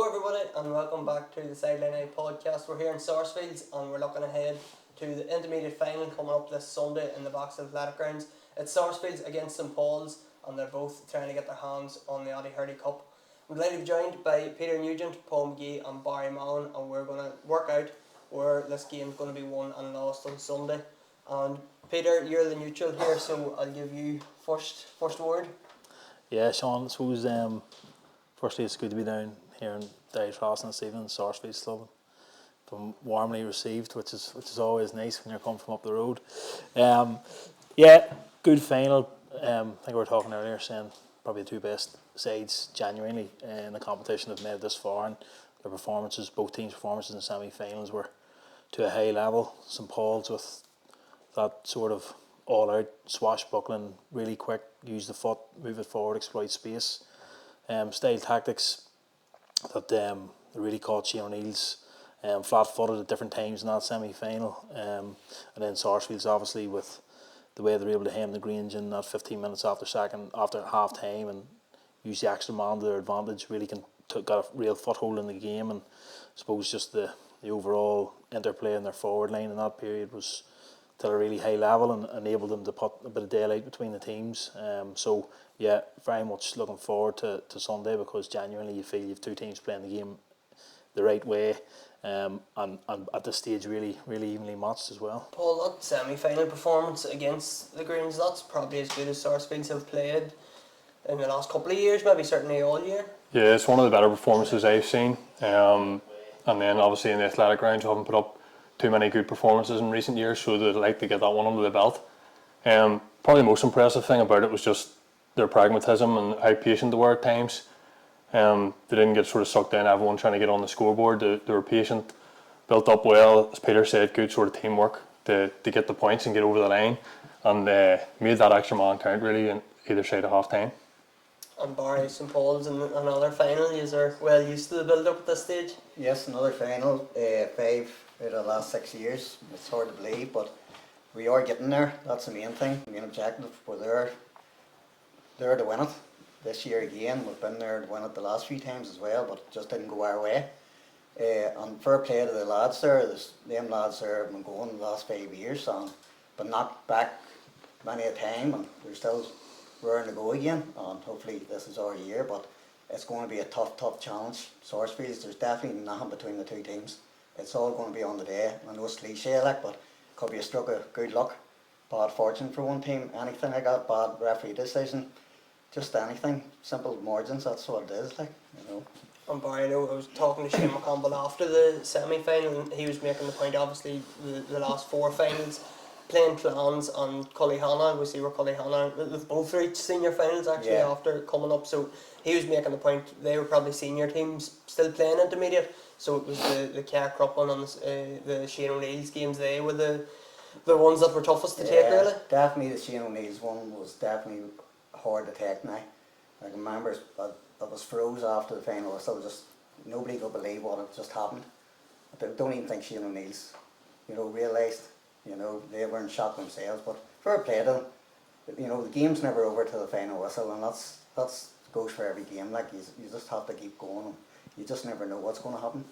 everybody, and welcome back to the Sideline Eye podcast. We're here in Sarsfields and we're looking ahead to the intermediate final coming up this Sunday in the Box Athletic Grounds. It's Sarsfields against St Paul's, and they're both trying to get their hands on the Audi Hurley Cup. I'm glad to be joined by Peter Nugent, Paul Magee and Barrie Mallon, and we're going to work out where this game's going to be won and lost on Sunday. And Peter, you're the neutral here, so I'll give you first word. Yeah, Sean, I suppose firstly it's good to be down here in Derrytrossan this evening, Sarsfields Club. Been warmly received, which is always nice when you're coming from up the road. Yeah, good final. I think we were talking earlier saying probably the two best sides genuinely in the competition have made it this far, and their performances, both teams' performances in the semi-finals were to a high level. St Paul's with that sort of all-out swashbuckling, really quick, use the foot, move it forward, exploit space, style tactics that they really caught Shane O'Neill's flat-footed at different times in that semi-final. And then Sarsfields obviously with the way they're able to hem the Grange in that 15 minutes after half-time and use the extra man to their advantage, really got a real foothold in the game. And I suppose just the overall interplay in their forward line in that period was to a really high level and enabled them to put a bit of daylight between the teams. So yeah, very much looking forward to Sunday, because genuinely you feel you've two teams playing the game the right way, and at this stage really evenly matched as well. Paul, that semi-final performance against the Greens, that's probably as good as Sarsfields have played in the last couple of years, maybe certainly all year. Yeah, it's one of the better performances I've seen. And then obviously in the athletic grounds we haven't put up too many good performances in recent years, so they'd like to get that one under the belt. Probably the most impressive thing about it was just their pragmatism and how patient they were at times. They didn't get sort of sucked in, everyone trying to get on the scoreboard. They were patient, built up well, as Peter said, good sort of teamwork to get the points and get over the line, and made that extra man count really in either side of half time. And Barrie, St Paul's in another final, you are well used to the build up at this stage? Yes, another final, 5 out of the last 6 years. It's hard to believe, but we are getting there. That's the main thing, the main objective. We're there to win it. This year again, we've been there to win it the last few times as well, but it just didn't go our way. And fair play to the lads there. Them lads there have been going the last 5 years and been knocked back many a time, and they're still raring to go again. And hopefully this is our year, but it's going to be a tough challenge. Sarsfields, there's definitely nothing between the two teams. It's all going to be on the day. I know it's cliche like, but it could be a stroke of good luck, bad fortune for one team, anything like that, bad referee decision, just anything, simple margins, that's what it is like, you know. And Barrie, I know I was talking to Shane McCampbell after the semi-final, and he was making the point, obviously the last 4 finals, playing Clans and Cullyhanna, we see where Cullyhanna, they've both reached senior finals actually after coming up, so he was making the point they were probably senior teams still playing intermediate, so it was the Care Cruppen and the Shane O'Neill's games, they were the ones that were toughest to take really. Definitely the Shane O'Neill's one was definitely hard to take now. I can remember I was froze after the final. I still just, nobody could believe what had just happened. I don't even think Shane O'Neill's, realised, they were in shock themselves, but fair play to them. The game's never over till the final whistle, and that's goes for every game. Like you just have to keep going, and you just never know what's going to happen.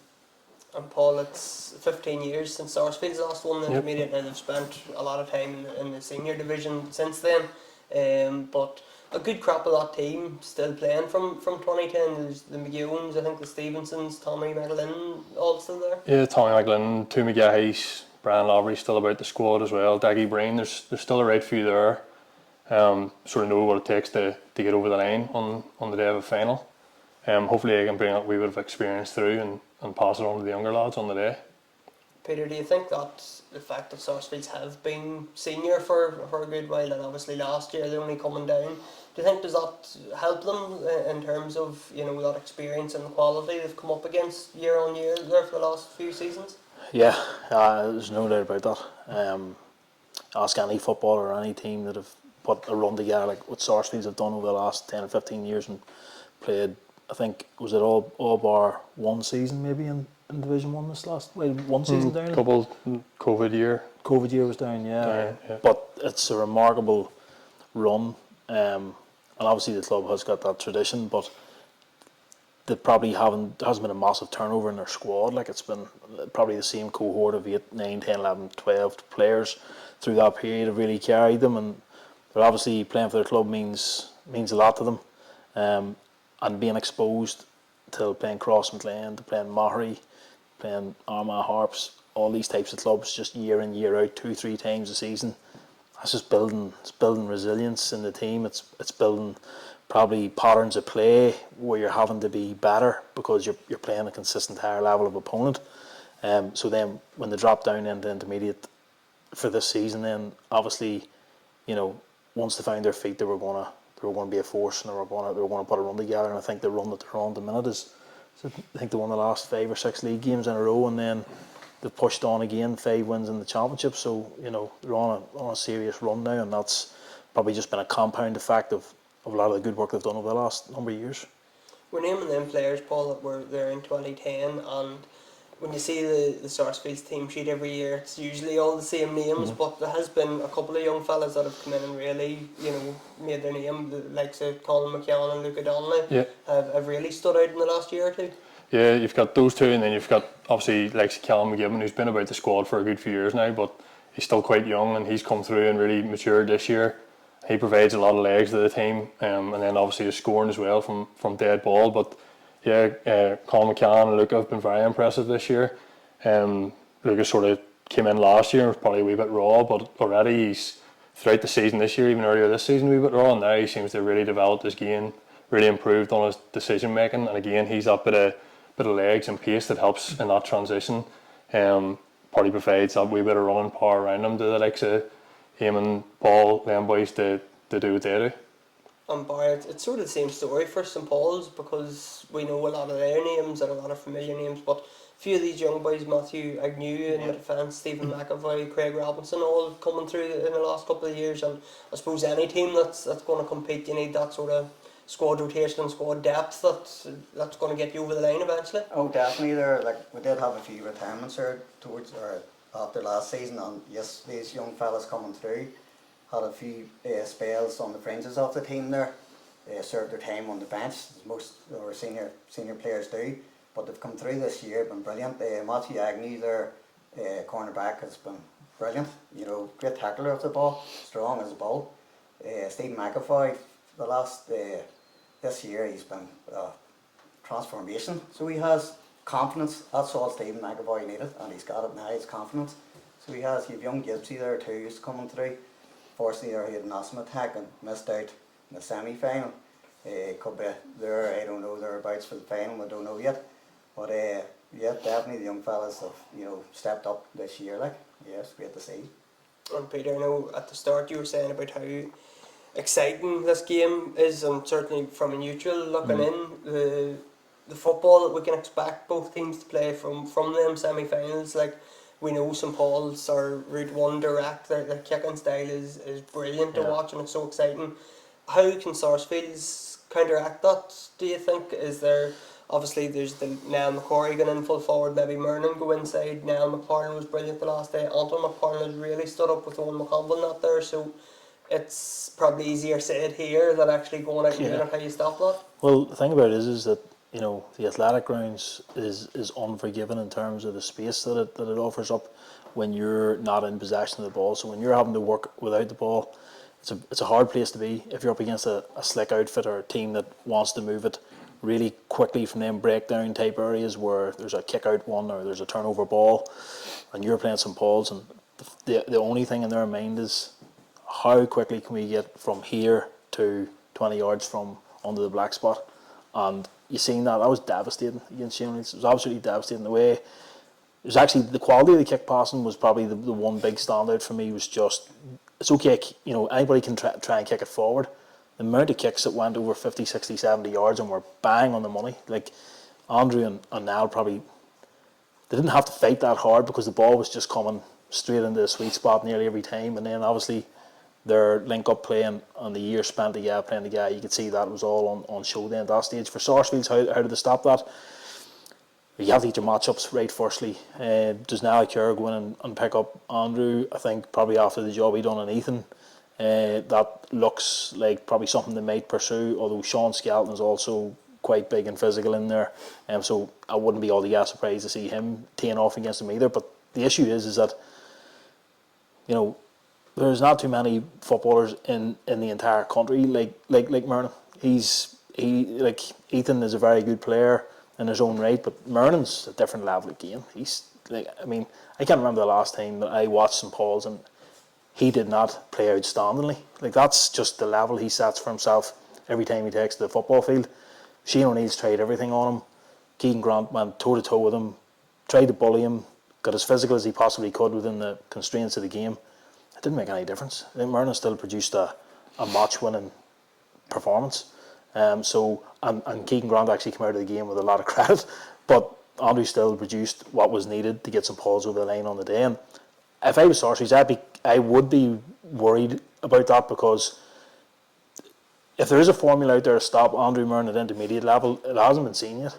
And Paul, it's 15 years since Sarsfields last won the intermediate, and they've spent a lot of time in the senior division since then. But a good crop of that team still playing from 2010. There's the McGeones, I think the Stevensons, Tommy McLinn, all still there. Yeah, Tommy McLinn, two Magees, Brian Lavery still about the squad as well. Daggy Breen, there's still a right few there. Sort of know what it takes to get over the line on the day of a final. Hopefully I can bring a wee bit of experience through and pass it on to the younger lads on the day. Peter, do you think that the fact that Sarsfields have been senior for a good while, and obviously last year they're only coming down, do you think does that help them in terms of that experience and the quality they've come up against year on year there for the last few seasons? Yeah, there's no doubt about that. Ask any footballer or any team that have put a run together like what Sarsfields have done over the last 10 or 15 years and played, I think, was it all bar one season maybe in Division 1 this last, one season down? Couple COVID year was down, yeah. But it's a remarkable run, and obviously the club has got that tradition, but they probably hasn't been a massive turnover in their squad. Like, it's been probably the same cohort of 8, 9, 10, 11, 12 players through that period have really carried them, and they're obviously playing for their club means a lot to them, and being exposed to playing Cross McLean, to playing Mahary, playing Armagh Harps, all these types of clubs just year in year out, 2-3 times a season. That's just building resilience in the team. It's building probably patterns of play where you're having to be better because you're playing a consistent higher level of opponent. So then when they drop down into intermediate for this season, then obviously, once they found their feet, they were going to be a force, and they were going to put a run together. And I think the run that they're on at the minute is, I think they won the last 5 or 6 league games in a row, and then they've pushed on again, 5 wins in the championship. So they're on a serious run now, and that's probably just been a compound effect of a lot of the good work they've done over the last number of years. We're naming them players, Paul, that were there in 2010, and when you see the Sarsfield's team sheet every year, it's usually all the same names, but there has been a couple of young fellas that have come in and really, made their name. The likes of Colin McKeown and Luca Donnelly have really stood out in the last year or two. Yeah, you've got those two, and then you've got obviously like Callum McGibbon, who's been about the squad for a good few years now, but he's still quite young, and he's come through and really matured this year. He provides a lot of legs to the team, and then obviously the scoring as well from dead ball. But yeah, Colin McCann and Luca have been very impressive this year. Luca sort of came in last year and was probably a wee bit raw, but already he's throughout the season this year, even earlier this season, a wee bit raw, and now he seems to have really developed his game, really improved on his decision making, and again he's that bit of legs and pace that helps in that transition. Probably provides that wee bit of running power around him to the likes of Eamon, Paul, them boys to do what they do. And Barrie, it's sort of the same story for St Paul's, because we know a lot of their names and a lot of familiar names, but a few of these young boys, Matthew Agnew in the defence, Stephen McAvoy, Craig Robinson, all coming through in the last couple of years, and I suppose any team that's going to compete, you need that sort of squad rotation and squad depth that's going to get you over the line eventually. Oh, definitely. We did have a few retirements there towards or after last season, and yes, these young fellas coming through had a few spells on the fringes of the team there. Served their time on the bench, as most of our senior players do, but they've come through this year, been brilliant. Matthew Agnew, their cornerback, has been brilliant. Great tackler of the ball, strong as a bull. Stephen McAvoy, the last this year he's been transformation. So he has confidence. That's all Stephen McAvoy needed, and he's got it now. He's confidence. So he has. You've young Gibbsy there too, who's coming through. Fortunately, he had an asthma attack and missed out in the semi-final. Could be there. I don't know thereabouts for the final. I don't know yet. But yeah, definitely the young fellas have stepped up this year. It's great to see. And Peter, I know at the start you were saying about how exciting this game is, and certainly from a neutral looking in, the football that we can expect both teams to play from them semi-finals. Like, we know St Paul's are Route 1 direct, their kicking style is brilliant to watch, and it's so exciting. How can Sarsfields counteract that, do you think? Is there, obviously there's the Niall McCrory going in full forward, maybe Myrnan go inside. Niall McParlin was brilliant the last day. Anton McParlin has really stood up with Owen McConville not there, so it's probably easier said here than actually going out and doing it. How you stop that? Well, the thing about it is that the athletic grounds is unforgiving in terms of the space that it offers up when you're not in possession of the ball. So when you're having to work without the ball, it's a hard place to be if you're up against a slick outfit or a team that wants to move it really quickly from them breakdown type areas where there's a kick out one or there's a turnover ball, and you're playing St Paul's, and the only thing in their mind is how quickly can we get from here to 20 yards from onto the black spot. And you seen that was devastating against Unions. It was absolutely devastating. The way it was actually, the quality of the kick passing was probably the one big standout for me. Was just, it's okay, anybody can try and kick it forward. The amount of kicks that went over 50, 60, 70 yards and were bang on the money. Like Andrew and Niall probably, they didn't have to fight that hard because the ball was just coming straight into the sweet spot nearly every time. And then obviously their link-up play and the year spent together playing together, you could see that was all on show then at that stage. For Sarsfields, how did they stop that? You have to get your matchups right firstly. Does Niall Kerr go in and pick up Andrew? I think probably after the job he done on Ethan, that looks like probably something they might pursue, although Sean Skelton is also quite big and physical in there. So I wouldn't be all the surprised to see him teeing off against them either. But the issue is that, there's not too many footballers in the entire country like Myrna. Ethan is a very good player in his own right, but Myrna's a different level of game. I can't remember the last time that I watched St Paul's and he did not play outstandingly. That's just the level he sets for himself every time he takes to the football field. Shane O'Neill's tried everything on him. Keegan Grant went toe to toe with him, tried to bully him, got as physical as he possibly could within the constraints of the game. It didn't make any difference. I think Myrna still produced a match-winning performance. And Keegan Grant actually came out of the game with a lot of credit, but Andrew still produced what was needed to get St Paul's over the line on the day. And if I was Sarsfields, I would be worried about that, because if there is a formula out there to stop Andrew Myrna at intermediate level, it hasn't been seen yet.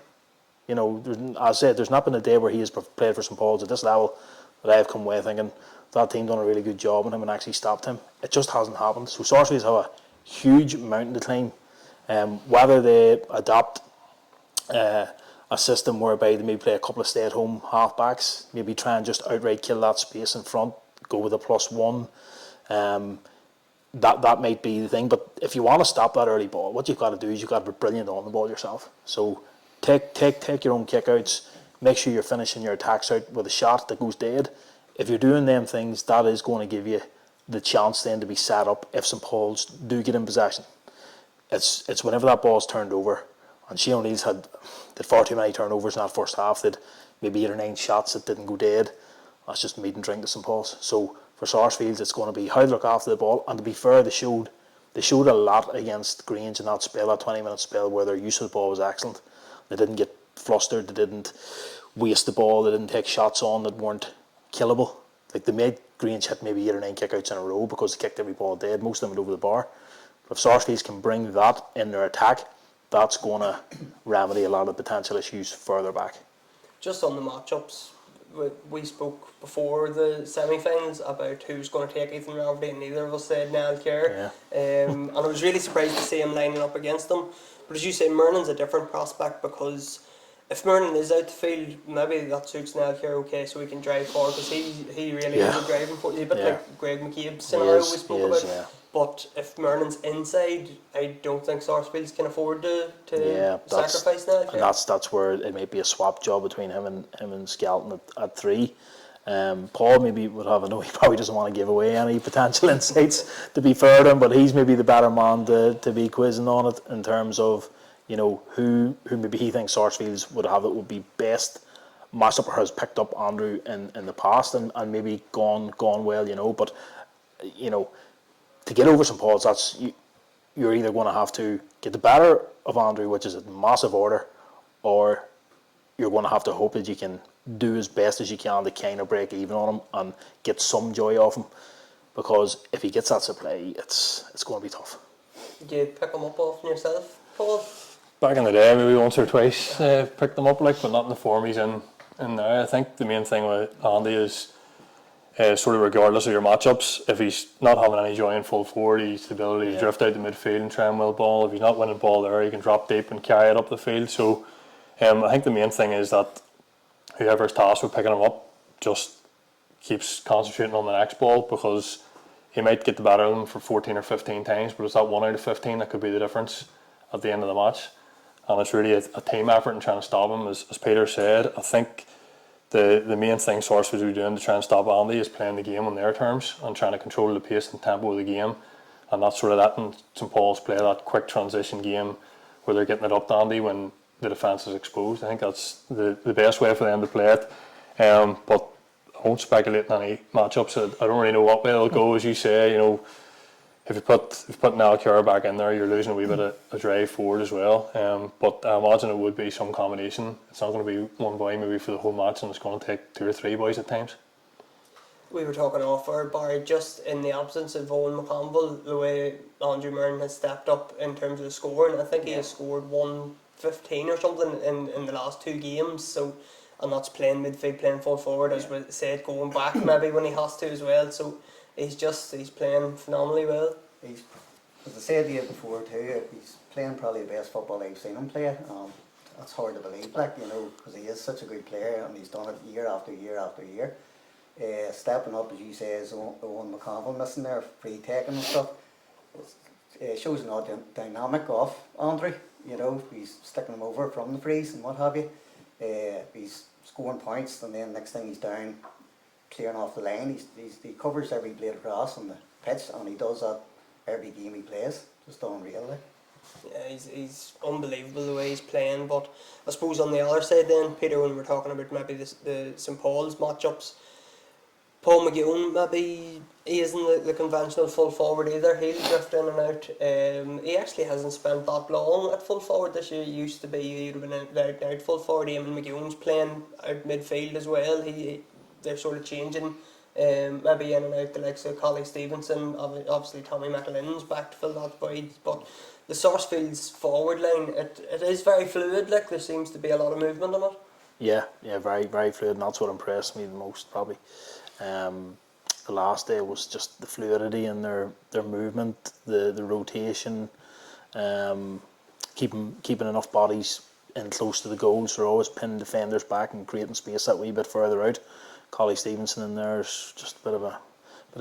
As I said, there's not been a day where he has played for St Paul's at this level that I have come away thinking that team done a really good job on him and actually stopped him. It just hasn't happened. So Sarsfields have a huge mountain to climb. Whether they adopt a system whereby they maybe play a couple of stay-at-home half-backs, maybe try and just outright kill that space in front, go with a +1, that might be the thing. But if you want to stop that early ball, what you've got to do is you've got to be brilliant on the ball yourself. So take your own kick-outs, make sure you're finishing your attacks out with a shot that goes dead. If you're doing them things, that is going to give you the chance then to be set up if St Paul's do get in possession. It's whenever that ball's turned over, and Shane O'Neill's did far too many turnovers in that first half. They'd maybe 8 or 9 shots that didn't go dead. That's just meat and drink to St Paul's. So for Sarsfields, it's going to be how to look after the ball. And to be fair, they showed a lot against Grange in that spell, that 20-minute spell, where their use of the ball was excellent. They didn't get flustered. They didn't waste the ball. They didn't take shots on that weren't killable. They made Grange hit maybe 8 or 9 kickouts in a row because they kicked every ball dead. Most of them went over the bar. But if Sarsfields can bring that in their attack, that's going to remedy a lot of the potential issues further back. Just on the matchups, we spoke before the semi-finals about who's going to take Ethan Rafferty, and neither of us said Niall Kerr. Yeah. And I was really surprised to see him lining up against them. But as you say, Mernan's a different prospect, because if Mernon is out the field, maybe that suits Niall Kerr okay, so he can drive forward, because he really is a driving force. He's a bit like Greg McCabe's scenario we spoke about. Yeah. But if Mernon's inside, I don't think Sarsfields can afford to sacrifice Niall Kerr. And that's where it might be a swap job between him and Skelton at 3. Paul maybe would have, I know he probably doesn't want to give away any potential insights to be fair to him, but he's maybe the better man to be quizzing on it in terms of, who maybe he thinks Sarsfields would have it would be best matched up, or has picked up Andrew in the past and maybe gone well, but to get over St Paul's, you're either going to have to get the better of Andrew, which is a massive order, or you're going to have to hope that you can do as best as you can to kind of break even on him and get some joy off him, because if he gets that supply, it's going to be tough. Did you pick him up off yourself, Paul? Back in the day, maybe once or twice picked them up, but not in the form he's in now. I think the main thing with Andy is sort of regardless of your matchups, if he's not having any joy in full forward, he's the ability to drift out the midfield and try and win the ball. If he's not winning the ball there, he can drop deep and carry it up the field. So I think the main thing is that whoever's tasked with picking him up just keeps concentrating on the next ball, because he might get the better of him for 14 or 15 times, but it's that 1 out of 15 that could be the difference at the end of the match. And it's really a team effort in trying to stop him. As Peter said, I think the main thing Sarsfields are doing to try and stop Andy is playing the game on their terms and trying to control the pace and tempo of the game. And that's sort of letting St Paul's play that quick transition game where they're getting it up to Andy when the defence is exposed. I think that's the best way for them to play it. But I won't speculate on any matchups. I don't really know what way it'll go. As you say, if you put Niall Kerr back in there, you're losing a wee bit of a drive forward as well. But I imagine it would be some combination. It's not going to be one boy maybe for the whole match, and it's going to take 2 or 3 boys at times. We were talking off air, Barrie, just in the absence of Owen McConville, the way Andrew Myrne has stepped up in terms of scoring. I think he has scored 115 or something in the last 2 games. So, and that's playing midfield, playing full forward, as we said, going back maybe when he has to as well. So he's playing phenomenally well. as I said to you before too, he's playing probably the best football I've seen him play. That's hard to believe, like, you know, because he is such a good player and he's done it year after year after year. Stepping up, as you say, is Owen McConville missing there, free taking and stuff. Shows an odd dynamic of Andre. You know, he's sticking him over from the frees and what have you. He's scoring points, and then next thing he's down, clearing off the line. He covers every blade across on the pitch, and he does that every game he plays. Just unreal, like. Yeah, he's unbelievable the way he's playing. But I suppose on the other side then, Peter, when we're talking about maybe the St Paul's matchups, Paul Magee, maybe he isn't the conventional full forward either. He'll drift in and out. He actually hasn't spent that long at full forward this year. He used to be, he would have been out full forward. Eamon McGeown's playing out midfield as well. They're sort of changing, maybe in and out the likes of Collie Stevenson. Obviously Tommy McAlynn's back to fill that void. But the Sarsfield's forward line, it is very fluid. Like, there seems to be a lot of movement on it. Yeah, very, very fluid, and that's what impressed me the most probably. The last day was just the fluidity in their movement, the rotation, keeping enough bodies in close to the goals. They're always pinning defenders back and creating space that wee bit further out. Collie Stevenson in there is just a bit of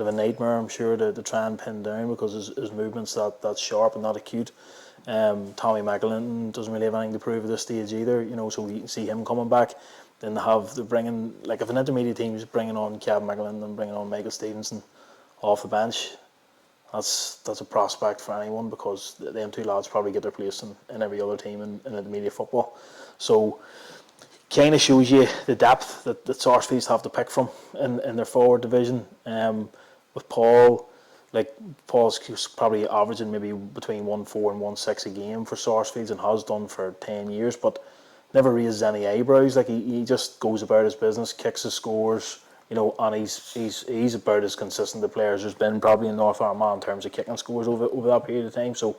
a nightmare, I'm sure, to try and pin down, because his movement's that sharp and that acute. Tommy McAlynn doesn't really have anything to prove at this stage either, you know, so we can see him coming back. Then they're bringing, like, if an intermediate team is bringing on Kevin McAlynn and bringing on Michael Stevenson off the bench, that's a prospect for anyone, because them two lads probably get their place in every other team in intermediate football. So kind of shows you the depth that Sarsfields have to pick from in their forward division. With Paul, like, Paul's probably averaging maybe between 1-4 and 1-6 a game for Sarsfields, and has done for 10 years, but never raises any eyebrows. Like, he just goes about his business, kicks his scores, you know, and he's about as consistent a player as there's been probably in North Armagh in terms of kicking scores over that period of time. So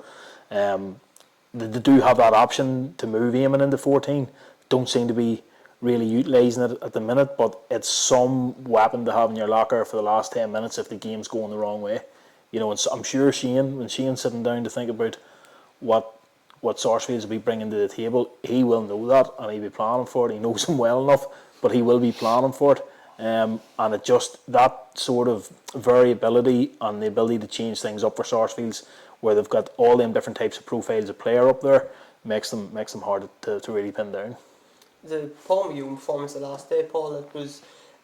they do have that option to move Eamon into 14. Don't seem to be really utilising it at the minute, but it's some weapon to have in your locker for the last 10 minutes if the game's going the wrong way. You know, and so I'm sure when Shane's sitting down to think about what Sarsfields will be bringing to the table, he will know that, and he'll be planning for it. He knows him well enough, but he will be planning for it. And it just, that sort of variability and the ability to change things up for Sarsfields, where they've got all them different types of profiles of player up there, makes them hard to really pin down. The Paul McGeown performance the last day, Paul,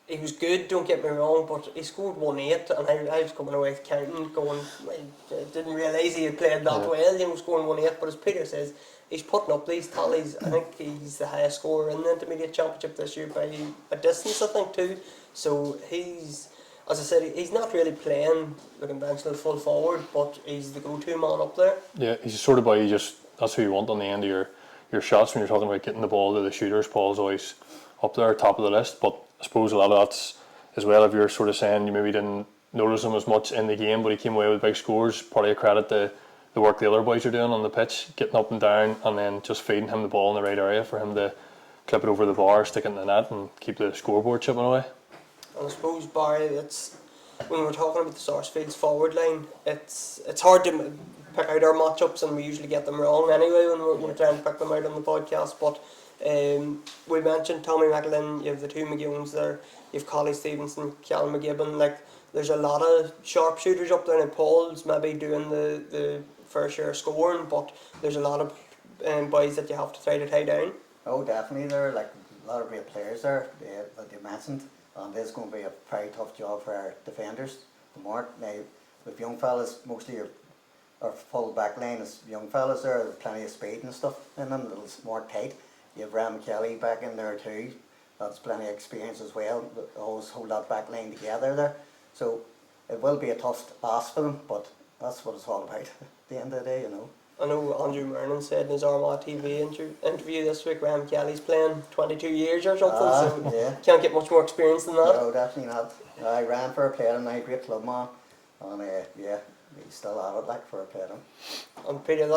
he was good, don't get me wrong, but he scored 1-8, and I was coming away counting, going, I didn't realise he had played that well, you know, scoring 1-8, but as Peter says, he's putting up these tallies. I think he's the highest scorer in the Intermediate Championship this year by a distance, I think, too. So he's, as I said, he's not really playing the conventional full forward, but he's the go-to man up there. Yeah, he's sort of body, that's who you want on the end of your shots when you're talking about getting the ball to the shooters. Paul's always up there, top of the list, but I suppose a lot of that's as well, if you're sort of saying you maybe didn't notice him as much in the game, but he came away with big scores, probably a credit to the work the other boys are doing on the pitch, getting up and down, and then just feeding him the ball in the right area for him to clip it over the bar, stick it in the net, and keep the scoreboard chipping away. And I suppose, Barrie, when we're talking about the Sarsfields forward line, it's hard to pick out our matchups, and we usually get them wrong anyway when we're trying to pick them out on the podcast. But we mentioned Tommy McAlynn, you have the two McGewns there, you have Collie Stevenson, Callum McGibbon. Like, there's a lot of sharpshooters up there, and Paul's maybe doing the fair share of scoring, but there's a lot of boys that you have to try to tie down. Oh, definitely. There are like a lot of great players there that you mentioned, and it's going to be a very tough job for our defenders. Now, with young fellas, mostly our full back line is young fellas there, there's plenty of speed and stuff in them, it's more tight. You have Ram Kelly back in there too, that's plenty of experience as well, always hold that back line together there. So it will be a tough ask for them, but that's what it's all about at the end of the day, you know. I know Andrew Mernon said in his Armagh TV interview this week, Ram Kelly's playing 22 years or something, so yeah. Can't get much more experience than that. No, definitely not. I ran for a player and I great club man, and yeah, he's still at it like for a player. And Peter,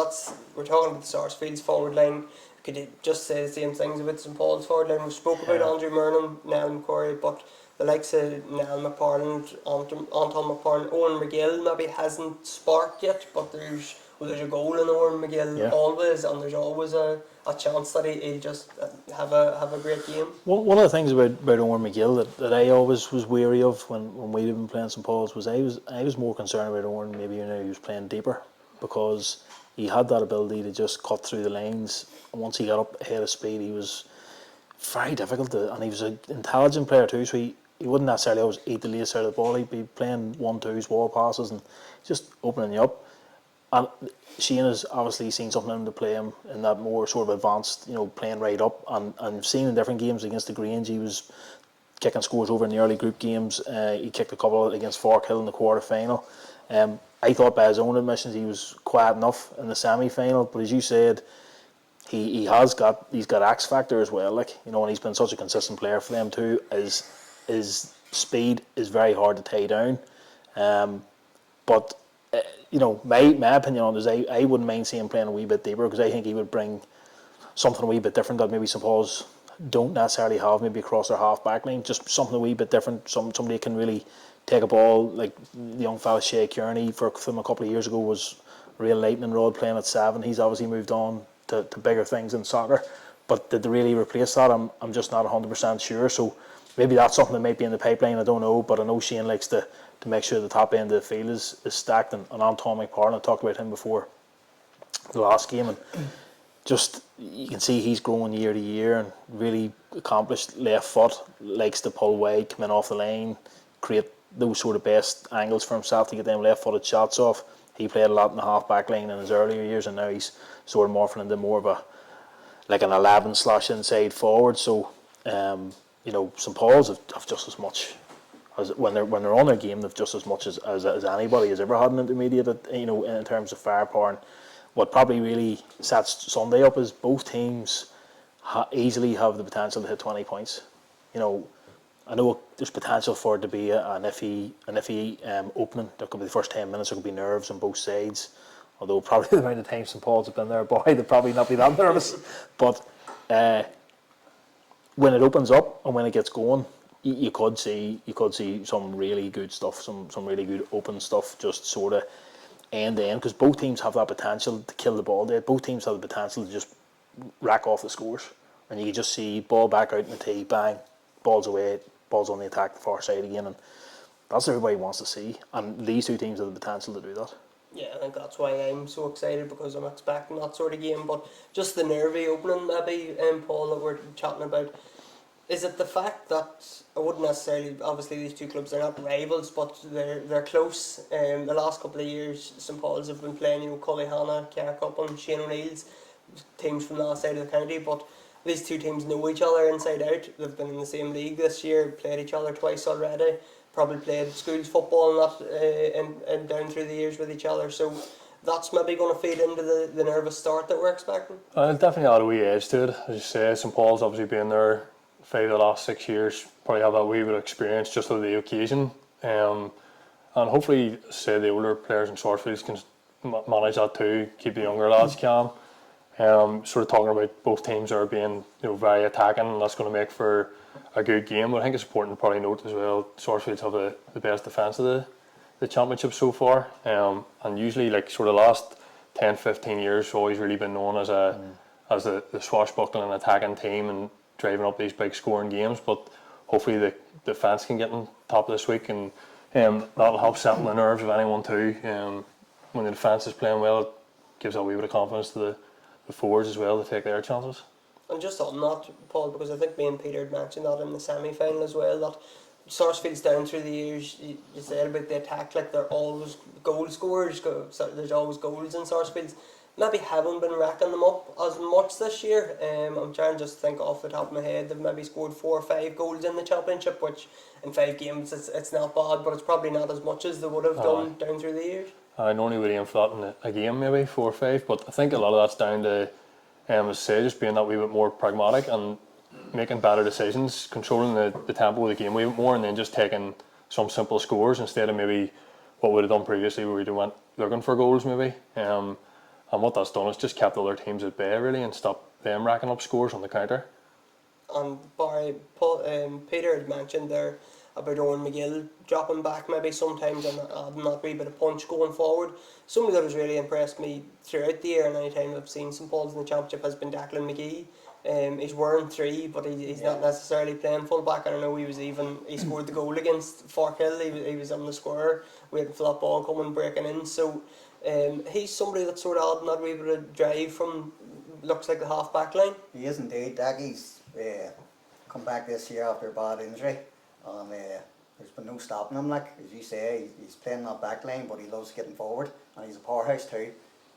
we're talking about the Sarsfields forward line. could you just say the same things about St Paul's forward line? We spoke about Andrew Murnan, Niall McQuarrie, but the likes of Niall McParland, Anton McParland, Owen McGill maybe hasn't sparked yet, but there's a goal in Owen McGill always, and there's always a chance that he'll just have a great game. One of the things about Owen McGill that I always was wary of when we'd been playing St Paul's was I was more concerned about Owen maybe he was playing deeper, because he had that ability to just cut through the lanes, and once he got up ahead of speed he was very difficult and he was an intelligent player too, so he wouldn't necessarily always eat the late side of the ball. He'd be playing 1-2s, wall passes, and just opening you up. And Shane has obviously seen something in him to play him in that more sort of advanced, playing right up. And seen in different games against the Grange, he was kicking scores over in the early group games. He kicked a couple against Forkhill in the quarter final. I thought by his own admissions he was quiet enough in the semi final, but as you said, he's got X factor as well. And he's been such a consistent player for them too. His speed is very hard to tie down, but my opinion on it is I wouldn't mind seeing him playing a wee bit deeper, because I think he would bring something a wee bit different that maybe St Paul's don't necessarily have maybe across their half back line. Just something a wee bit different. Somebody can really take a ball, like the young fella Shea Kearney for them a couple of years ago was a real lightning rod playing at 7. He's obviously moved on to bigger things in soccer, but did they really replace that? I'm just not 100% sure. So maybe that's something that might be in the pipeline, I don't know, but I know Shane likes to make sure the top end of the field is stacked, and Anton McParland, I talked about him before the last game, and just you can see he's growing year to year and really accomplished left foot, likes to pull wide, come in off the line, create those sort of best angles for himself to get them left footed shots off. He played a lot in the half back line in his earlier years, and now he's sort of morphing into more of an 11/inside forward. So St Paul's have just as much as when they're on their game, they've just as much as anybody has ever had an intermediate, in terms of firepower. And what probably really sets Sunday up is both teams easily have the potential to hit 20 points. I know there's potential for it to be an iffy opening. There could be the first 10 minutes, there could be nerves on both sides. Although probably the amount of time St Paul's have been there, boy, they'd probably not be that nervous. But when it opens up and when it gets going, you could see some really good stuff, some really good open stuff, just sort of end to end, because both teams have that potential to kill the ball dead. Both teams have the potential to just rack off the scores, and you can just see ball back out in the tee, bang, balls away, balls on the attack, the far side again, and that's what everybody wants to see. And these two teams have the potential to do that. Yeah, I think that's why I'm so excited, because I'm expecting that sort of game. But just the nervy opening, maybe, Paul, that we're chatting about. Is it the fact that I wouldn't necessarily, obviously these two clubs are not rivals, but they're close. The last couple of years, St Paul's have been playing, Cullyhanna, Carcup and Shane O'Neill's teams from that side of the county, but these two teams know each other inside out. They've been in the same league this year, played each other twice already, probably played schools football and that and down through the years with each other. So that's maybe going to feed into the nervous start that we're expecting. It'll definitely add a wee edge to it. As you say, St Paul's obviously been there 5 of the last 6 years, probably have that wee bit of experience just of the occasion. And hopefully, say, the older players in Sarsfields can manage that too, keep the younger lads calm. Sort of talking about both teams are being very attacking, and that's going to make for a good game. But I think it's important to probably note as well, Sarsfields have the best defence of the championship so far. And usually, sort of last 10-15 years, always really been known as the swashbuckling attacking team and driving up these big scoring games. But hopefully the defence can get on top this week, and that'll help settle the nerves of anyone too. When the defence is playing well, it gives a wee bit of confidence to the forwards as well to take their chances. And just on that, Paul, because I think me and Peter had mentioned that in the semi-final as well, that Sarsfield's down through the years, you said about the attack, they're always goal scorers, so there's always goals in Sarsfield's. Maybe haven't been racking them up as much this year. I'm trying to just think off the top of my head, they've maybe scored 4 or 5 goals in the championship, which in 5 games it's not bad, but it's probably not as much as they would have done down through the years. I normally would aim for that in a game, maybe 4 or 5, but I think a lot of that's down to, as I say, just being that wee bit more pragmatic and making better decisions, controlling the tempo of the game a wee bit more, and then just taking some simple scores instead of maybe what we would have done previously where we went looking for goals maybe. And what that's done is just kept other teams at bay really, and stopped them racking up scores on the counter. And Barry, Peter had mentioned there about Owen McGill dropping back maybe sometimes and adding that wee bit of punch going forward. Somebody that has really impressed me throughout the year and any time I've seen St Paul's in the Championship has been Declan Magee. He's wearing 3, but he's not necessarily playing full back. I don't know, he scored the goal against Forkhill. He was on the square waiting for that ball coming breaking in. So he's somebody that's sort of adding that wee bit of drive from looks like the half back line. He is indeed. Daggie's come back this year after a bad injury, and there's been no stopping him. Like as you say, he's playing that back line, but he loves getting forward, and he's a powerhouse too.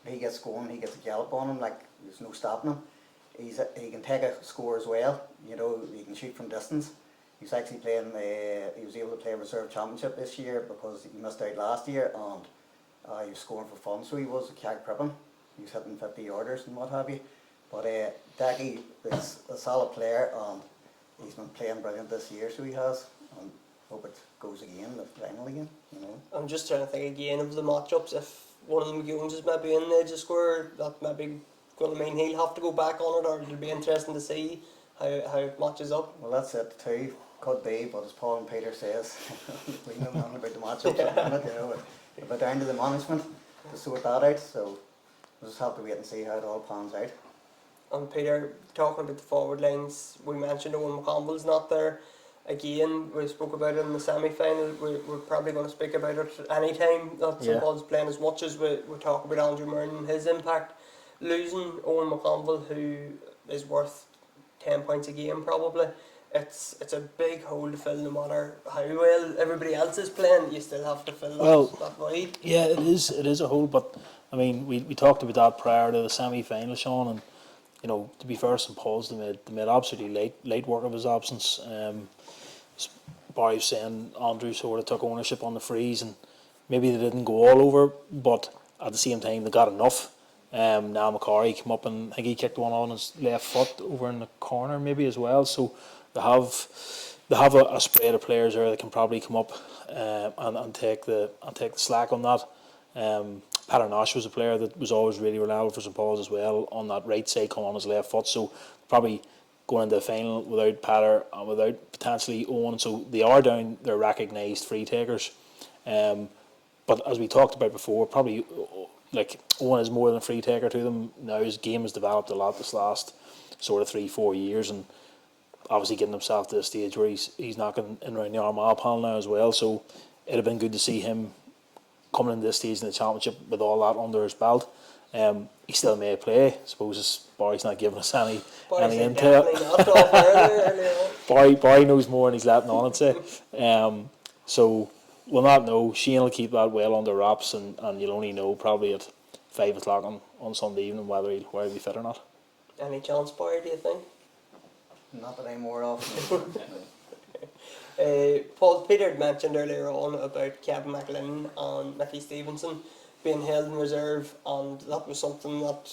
If he gets going, he gets a gallop on him. Like there's no stopping him. He can take a score as well. You know, he can shoot from distance. He's actually playing. He was able to play reserve championship this year because he missed out last year, and he was scoring for fun. So he was a Cag Prippen. He was hitting 50-yarders and what have you. But Daggy is a solid player, and he's been playing brilliant this year. So he has. And hope it goes again, the final again. You know. I'm just trying to think again of the matchups. If one of them Jones is maybe in the edge of score, that maybe going to mean he'll have to go back on it, or it'll be interesting to see how it matches up. Well, that's it too. Could be, but as Paul and Peter says, we know nothing about the matchups at the minute, you know. But down to the management to sort that out. So we'll just have to wait and see how it all pans out. And Peter, talking about the forward lines, we mentioned Owen McConville's not there. Again, we spoke about it in the semi-final. We're probably going to speak about it any time that St Paul's playing, as much as we talk about Andrew Murray and his impact. Losing Owen McConville, who is worth 10 points a game probably, it's a big hole to fill. No matter how well everybody else is playing, you still have to fill that void. Yeah, it is a hole, but I mean, we talked about that prior to the semi-final, Sean, and you know, to be fair, St Paul's they made absolutely late work of his absence. Barry was saying Andrew sort of took ownership on the frees, and maybe they didn't go all over, but at the same time they got enough. Now McCarry came up and I think he kicked one on his left foot over in the corner maybe as well. So they have a spread of players there that can probably come up and take the slack on that. Paternosh was a player that was always really reliable for St Paul's as well on that right side, coming on his left foot. So probably going into the final without Patter and without potentially Owen. So they are down their recognised free takers. But as we talked about before, probably like Owen is more than a free taker to them. Now his game has developed a lot this last sort of 3-4 years, and obviously getting himself to the stage where he's knocking in around the Armagh panel now as well. So it'd have been good to see him coming into this stage in the championship with all that under his belt. He still may play. I suppose Barry's not giving us any intel. Barry knows more and he's letting on, I'd say. So we'll not know. Shane will keep that well under wraps, and you'll only know probably at 5 o'clock on Sunday evening whether he'll be fit or not. Any chance, Barry, do you think? Not that I'm more of. Paul, Peter had mentioned earlier on about Kevin McLean and Mickey Stevenson being held in reserve, and that was something that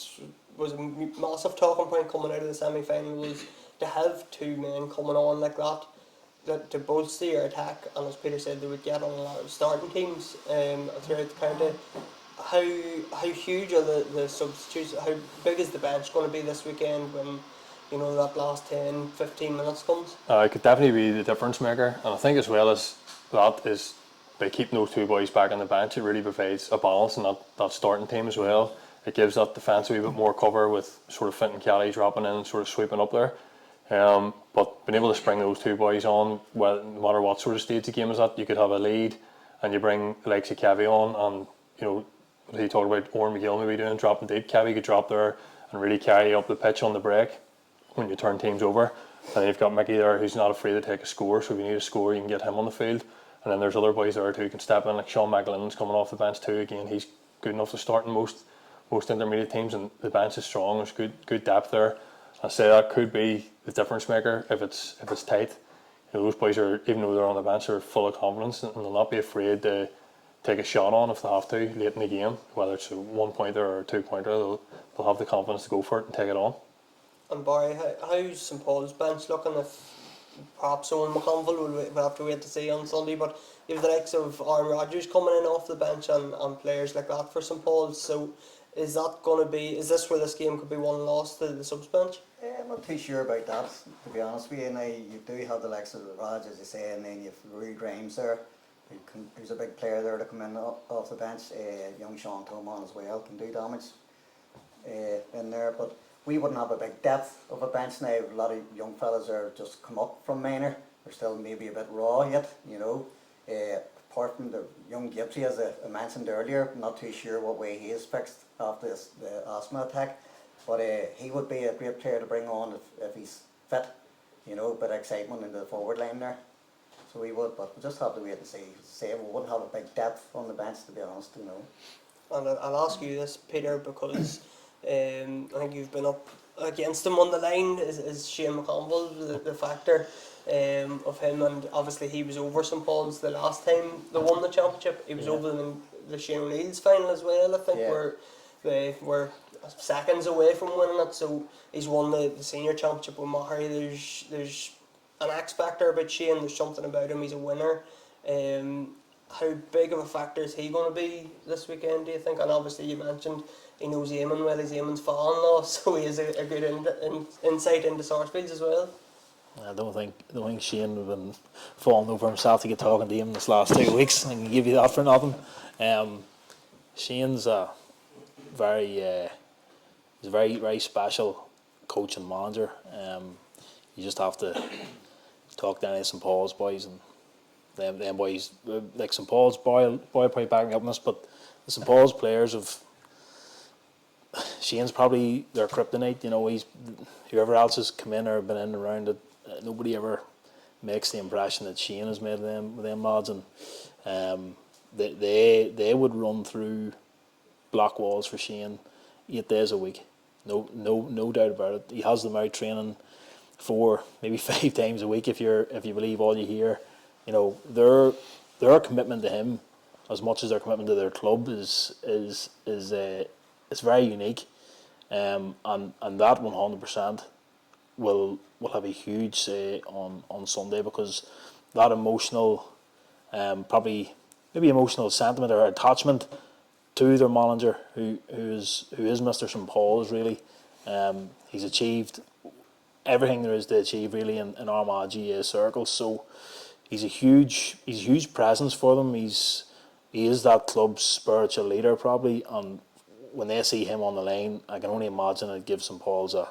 was a massive talking point coming out of the semi-final, was to have two men coming on like that to bolster your attack, and as Peter said, they would get on a lot of starting teams throughout the county. How huge are the substitutes? How big is the bench going to be this weekend when that last 10-15 minutes comes? It could definitely be the difference maker, and I think as well as that is by keeping those two boys back on the bench, it really provides a balance in that starting team as well. It gives that defence a wee bit more cover with sort of Fintan Kelly dropping in and sort of sweeping up there. But being able to spring those two boys on, well, no matter what sort of stage the game is at, you could have a lead and you bring the likes of Kevy on, and he talked about Owen McGill maybe doing dropping deep. Kevy could drop there and really carry up the pitch on the break when you turn teams over. And then you've got Mickey there who's not afraid to take a score, so if you need a score you can get him on the field. And then there's other boys there too who can step in, like Sean McLennan's coming off the bench too. Again, he's good enough to start in most intermediate teams, and the bench is strong. There's good depth there. I say that could be the difference maker if it's tight. Those boys are, even though they're on the bench, are full of confidence and they'll not be afraid to take a shot on if they have to late in the game, whether it's a 1-pointer or a 2-pointer. They'll have the confidence to go for it and take it on. And Barry, how's St Paul's bench looking? If perhaps Owen McConville we'll have to wait to see on Sunday, but you have the likes of Aaron Rodgers coming in off the bench and players like that for St Paul's. So Is this where this game could be won and lost to the subs bench? I'm not too sure about that, to be honest with you. Now, you do have the likes of Raj, as you say, and then you've Rui Grimes there, who's a big player there to come in off the bench. Young Sean Toman as well can do damage in there, but we wouldn't have a big depth of a bench now. A lot of young fellas are just come up from minor. They're still maybe a bit raw yet, you know. Apart from the young Gypsy, as I mentioned earlier, I'm not too sure what way he is fixed after the asthma attack, but he would be a great player to bring on if he's fit, you know, a bit of excitement in the forward line there. So we would, but we'll just have to wait and see. Say we wouldn't have a big depth on the bench, to be honest, you know. And I'll ask you this, Peter, because I think you've been up against him on the line. Is Shane McConville the factor of him? And obviously he was over St Paul's the last time they won the championship. He was over them in the Shane O'Neill's final as well, I think, where they were seconds away from winning it. So he's won the senior championship with Barrie. There's an X factor about Shane. There's something about him. He's a winner. How big of a factor is he going to be this weekend, do you think? And obviously you mentioned he knows Eamon well. He's Eamon's father-in-law, so he has a good insight into Sarsfields as well. I don't think Shane would have been falling over himself to get talking to him this last 2 weeks. I can give you that for nothing. Shane's a very very special coach and manager. You just have to talk to any of St Paul's boys, and them boys, like St Paul's boy probably backing up on this, but the St Paul's players Shane's probably their kryptonite. You know, whoever else has come in or been in and around it, nobody ever makes the impression that Shane has made them lads, and they would run through block walls for Shane 8 days a week. No doubt about it. He has them out training 4, maybe 5 times a week if you believe all you hear. You know, their commitment to him, as much as their commitment to their club, is very unique, and that 100% will have a huge say on Sunday, because that emotional, probably maybe emotional sentiment or attachment to their manager, who is Mr. St Paul's really. He's achieved everything there is to achieve really in our Magee circle, so he's a huge presence for them. He is that club's spiritual leader probably, and when they see him on the line, I can only imagine it gives St Paul's a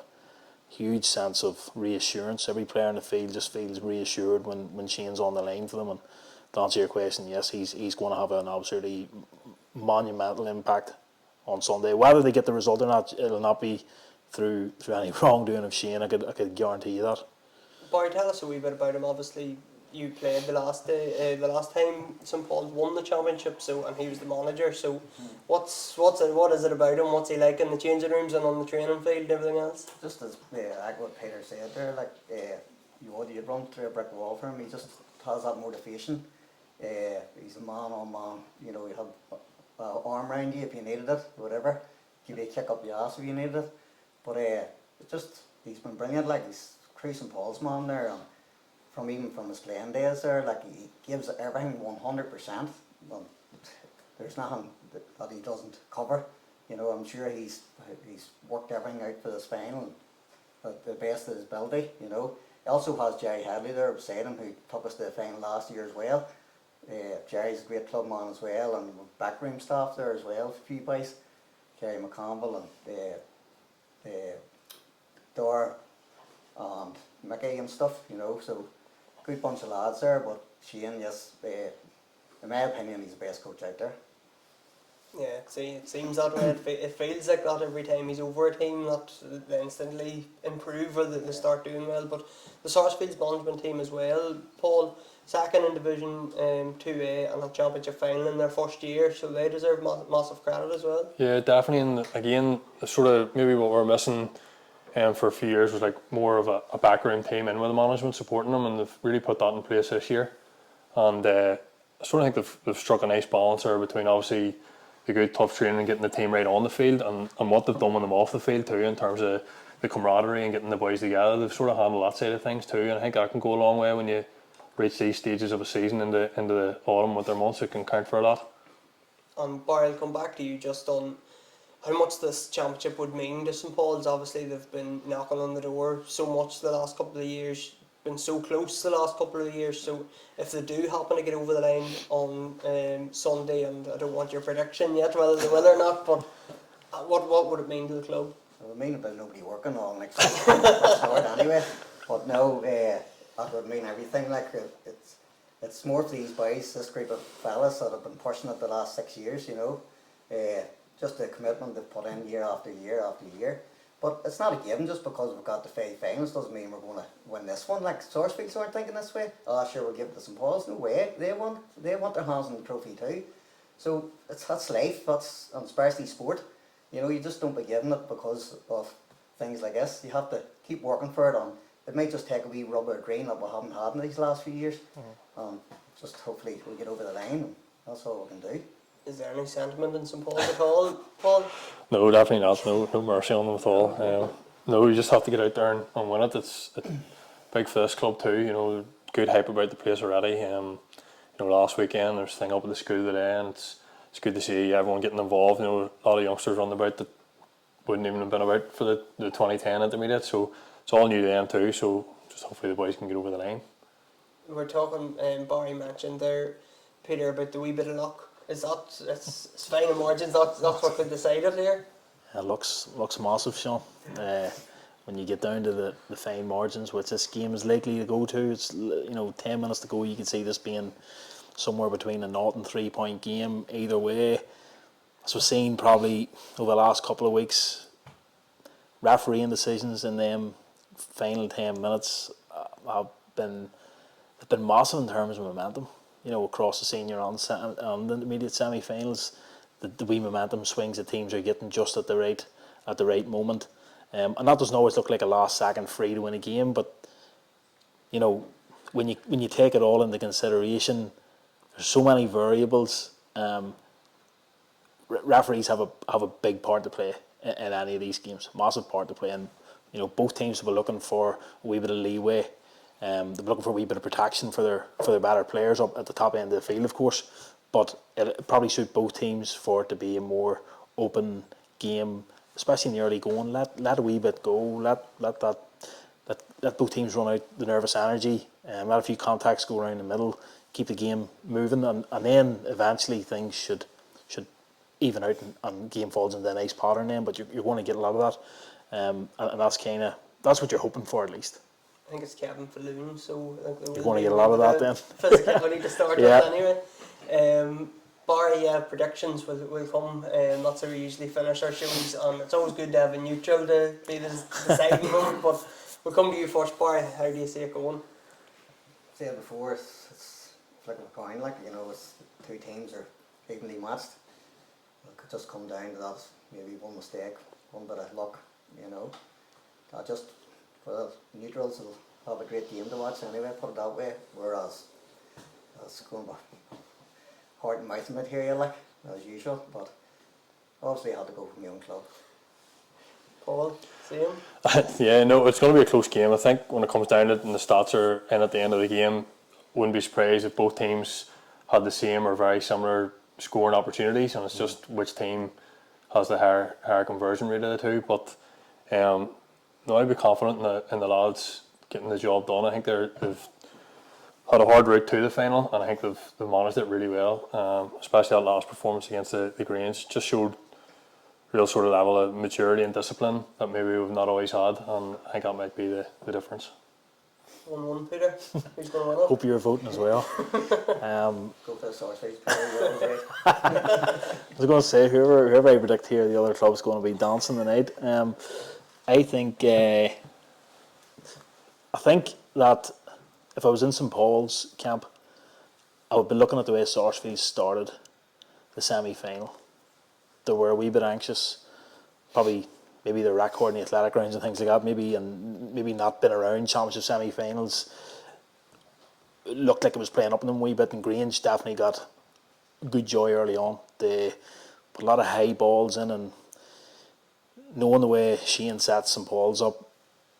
huge sense of reassurance. Every player in the field just feels reassured when Shane's on the line for them. And to answer your question, yes, he's going to have an absolutely monumental impact on Sunday. Whether they get the result or not, it'll not be through any wrongdoing of Shane. I could guarantee you that. Barry, tell us a wee bit about him. Obviously, you played the last time St Paul's won the championship, and he was the manager. So, what is it about him? What's he like in the changing rooms and on the training field and everything else? Just as like what Peter said there, like you'd run through a brick wall for him. He just has that motivation. He's a man on man. You know, he have an arm around you if you needed it, whatever. Give you a kick up the ass if you needed it. But it's just, he's been brilliant. Like, he's St Paul's man there, and even from his playing days there, like, he gives everything 100%. There's nothing that he doesn't cover. You know, I'm sure he's worked everything out for the final at the best of his ability. You know, he also has Jerry Hadley there beside him, who took us to the final last year as well. Jerry's a great club man as well, and backroom staff there as well, a few boys. Kerry McConville and Dor and Magee and stuff, you know, so good bunch of lads there. But Shane, yes, in my opinion, he's the best coach out there. Yeah, it seems that way. It feels like that every time he's over a team, that they instantly improve or they start doing well. But the Sarsfields management team as well, Paul, second in Division 2A and a championship final in their first year, so they deserve massive credit as well. Yeah, definitely. And again, sort of maybe what we're missing for a few years was like more of a backroom team in with the management supporting them, and they've really put that in place this year. And I sort of think they've struck a nice balance there between obviously the good tough training and getting the team right on the field, and what they've done with them off the field too, in terms of the camaraderie and getting the boys together. They've sort of handled that side of things too, and I think that can go a long way when you reach these stages of a season into the autumn with their months. It can count for a lot. And Barry, I'll come back to you just on how much this championship would mean to St Paul's. Obviously, they've been knocking on the door so much the last couple of years, been so close the last couple of years. So if they do happen to get over the line on Sunday, and I don't want your prediction yet whether they will or not, but what would it mean to the club? It would mean about nobody working all next week. That's hard anyway. But no, that would mean everything. Like it's more for these boys, this group of fellas that have been pushing it the last 6 years. You know, just the commitment they've put in year after year after year. But it's not a given just because we've got the 5 finals doesn't mean we're going to win this one. Like Sarsfields aren't thinking this way. Oh, sure, we'll give it to St Paul's. No way. They want their hands on the trophy too. So that's life. That's, and especially sport. You know, you just don't be given it because of things like this. You have to keep working for it, and it might just take a wee rub of green that we haven't had in these last few years. Just hopefully we get over the line, and that's all we can do. Is there any sentiment in St Paul's at all, Paul? No, definitely not. No mercy on them at all. No, you just have to get out there and win it. It's big for this club too. You know, good hype about the place already. You know, last weekend there's a thing up at the school today, and it's good to see everyone getting involved. You know, a lot of youngsters running about that wouldn't even have been about for the 2010 intermediate. So it's all new to them too. So just hopefully the boys can get over the line. We're talking, Barrie mentioned there, Peter, about the wee bit of luck. Is that it's final margins? That's what could decide it here. It looks massive, Sean. When you get down to the fine margins, which this game is likely to go to, it's 10 minutes to go. You can see this being somewhere between a 0 and 3 point game either way. As we've seen probably over the last couple of weeks, refereeing decisions in them final 10 minutes have been massive in terms of momentum. You know, across the senior and the intermediate semi-finals, the wee momentum swings that teams are getting just at the right moment, and that doesn't always look like a last second free to win a game. But you know, when you take it all into consideration, there's so many variables. Referees have a big part to play in any of these games, massive part to play, and you know both teams will be looking for a wee bit of leeway. They're looking for a wee bit of protection for their better players up at the top end of the field, of course. But it probably suit both teams for it to be a more open game, especially in the early going. Let a wee bit go. Let both teams run out the nervous energy. Let a few contacts go around the middle. Keep the game moving, and then eventually things should even out and game falls into a nice pattern. Then, but you're going to get a lot of that, and that's what you're hoping for at least. I think it's Kevin Falloon, so I think you're going to get a lot of that then. Physicality to start with anyway. Barrie, predictions will come. That's how we usually finish our shows, and it's always good to have a neutral to be the deciding vote. But we'll come to you first, Barrie. How do you see it going? I said before, it's flick of a coin. Like, you know, it's 2 teams are evenly matched. It could just come down to that. Maybe one mistake, one bit of luck. You know, well, neutrals will have a great game to watch anyway, put it that way, whereas it's going to be heart and mouth material like, as usual, but obviously I had to go for my own club. Paul, same? Yeah, no, it's going to be a close game. I think when it comes down to it and the stats are in at the end of the game, wouldn't be surprised if both teams had the same or very similar scoring opportunities, and it's just which team has the higher conversion rate of the two. But no, I'd be confident in the lads getting the job done. I think they've had a hard route to the final, and I think they've managed it really well. Especially that last performance against the Greens just showed real sort of level of maturity and discipline that maybe we've not always had, and I think that might be the difference. 1-1, Peter. Who's going to win it? Hope you're voting as well. Go for the sausage. I was going to say, whoever I predict here, the other club's going to be dancing tonight. I think that if I was in St Paul's camp, I would be looking at the way Sarsfields started the semi-final. They were a wee bit anxious, probably maybe the record in the athletic grounds and things like that, maybe not been around championship semi-finals. It looked like it was playing up in them a wee bit, and Grange definitely got good joy early on. They put a lot of high balls in, and knowing the way Shane sets St Paul's up,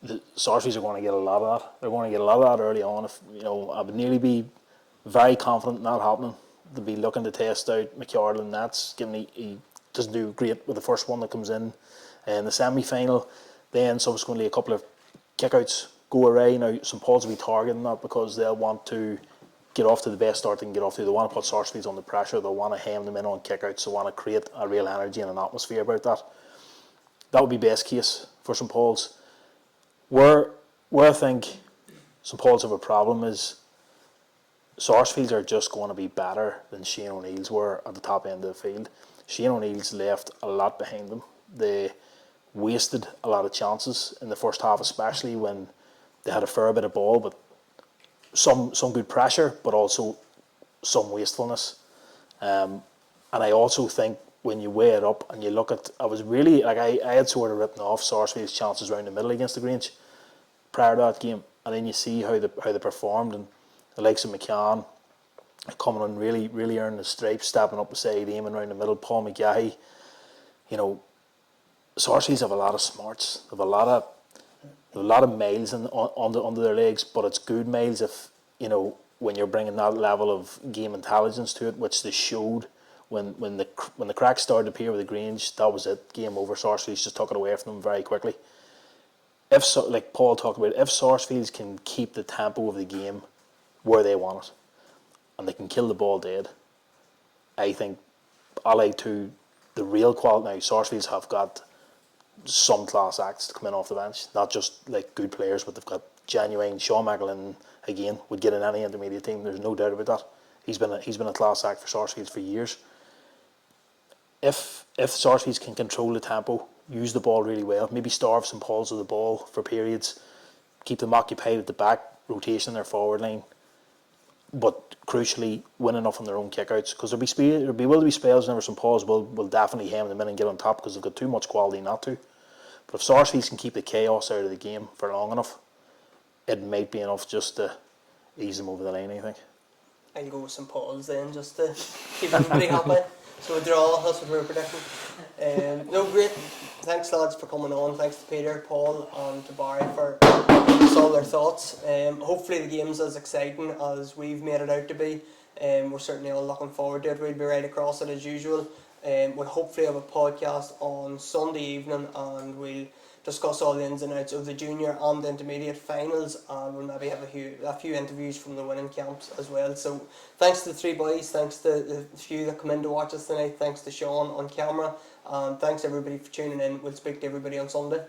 the Sarsfields are going to get a lot of that. They're going to get a lot of that early on. If I would nearly be very confident in that happening. They'll be looking to test out McCardle and Nats, given he doesn't do great with the first one that comes in the semi-final. Then subsequently a couple of kickouts go awry. Now St Paul's will be targeting that because they'll want to get off to the best start they can get off to. They want to put Sarsfields under pressure. They want to hem them in on kickouts. They want to create a real energy and an atmosphere about that. That would be best case for St Paul's. Where I think St Paul's have a problem is Sarsfields are just going to be better than Shane O'Neill's were at the top end of the field. Shane O'Neill's left a lot behind them. They wasted a lot of chances in the first half, especially when they had a fair bit of ball, but some good pressure, but also some wastefulness. And I also think when you weigh it up and you look at, I was really, like I had sort of written off Sarsfield's chances around the middle against the Grange prior to that game, and then you see how they performed, and the likes of McCann coming on really earning the stripes, stepping up beside him and around the middle, Paul Magee. You know, Sarsfields have a lot of smarts, they have a lot of miles under their legs, but it's good miles if, you know, when you're bringing that level of game intelligence to it, which they showed when the cracks started to appear with the Grange. That was it, game over. Sarsfields just took it away from them very quickly. Like Paul talked about, if Sarsfields can keep the tempo of the game where they want it, and they can kill the ball dead, I think allied to the real quality. Now Sarsfields have got some class acts to come in off the bench, not just like good players, but they've got genuine. Sean McAllen again would get in any intermediate team. There's no doubt about that. He's been a class act for Sarsfields for years. If Sarsfields can control the tempo, use the ball really well, maybe starve St Paul's of the ball for periods, keep them occupied at the back, rotation in their forward line, but crucially win enough on their own kickouts, because will be spells whenever St Paul's will definitely hem them in and get on top because they've got too much quality not to. But if Sarsfields can keep the chaos out of the game for long enough, it might be enough just to ease them over the line, I think. I'll go with St Paul's then, just to keep everybody happy. So a draw, that's what we're predicting. No, great. Thanks lads for coming on. Thanks to Peter, Paul and to Barrie for all their thoughts. Hopefully the game's as exciting as we've made it out to be. We're certainly all looking forward to it. We'll be right across it as usual. We'll hopefully have a podcast on Sunday evening, and we'll discuss all the ins and outs of the junior and the intermediate finals, and we'll maybe have a few interviews from the winning camps as well. So thanks to the three boys, thanks to the few that come in to watch us tonight, thanks to Sean on camera, and thanks everybody for tuning in. We'll speak to everybody on Sunday.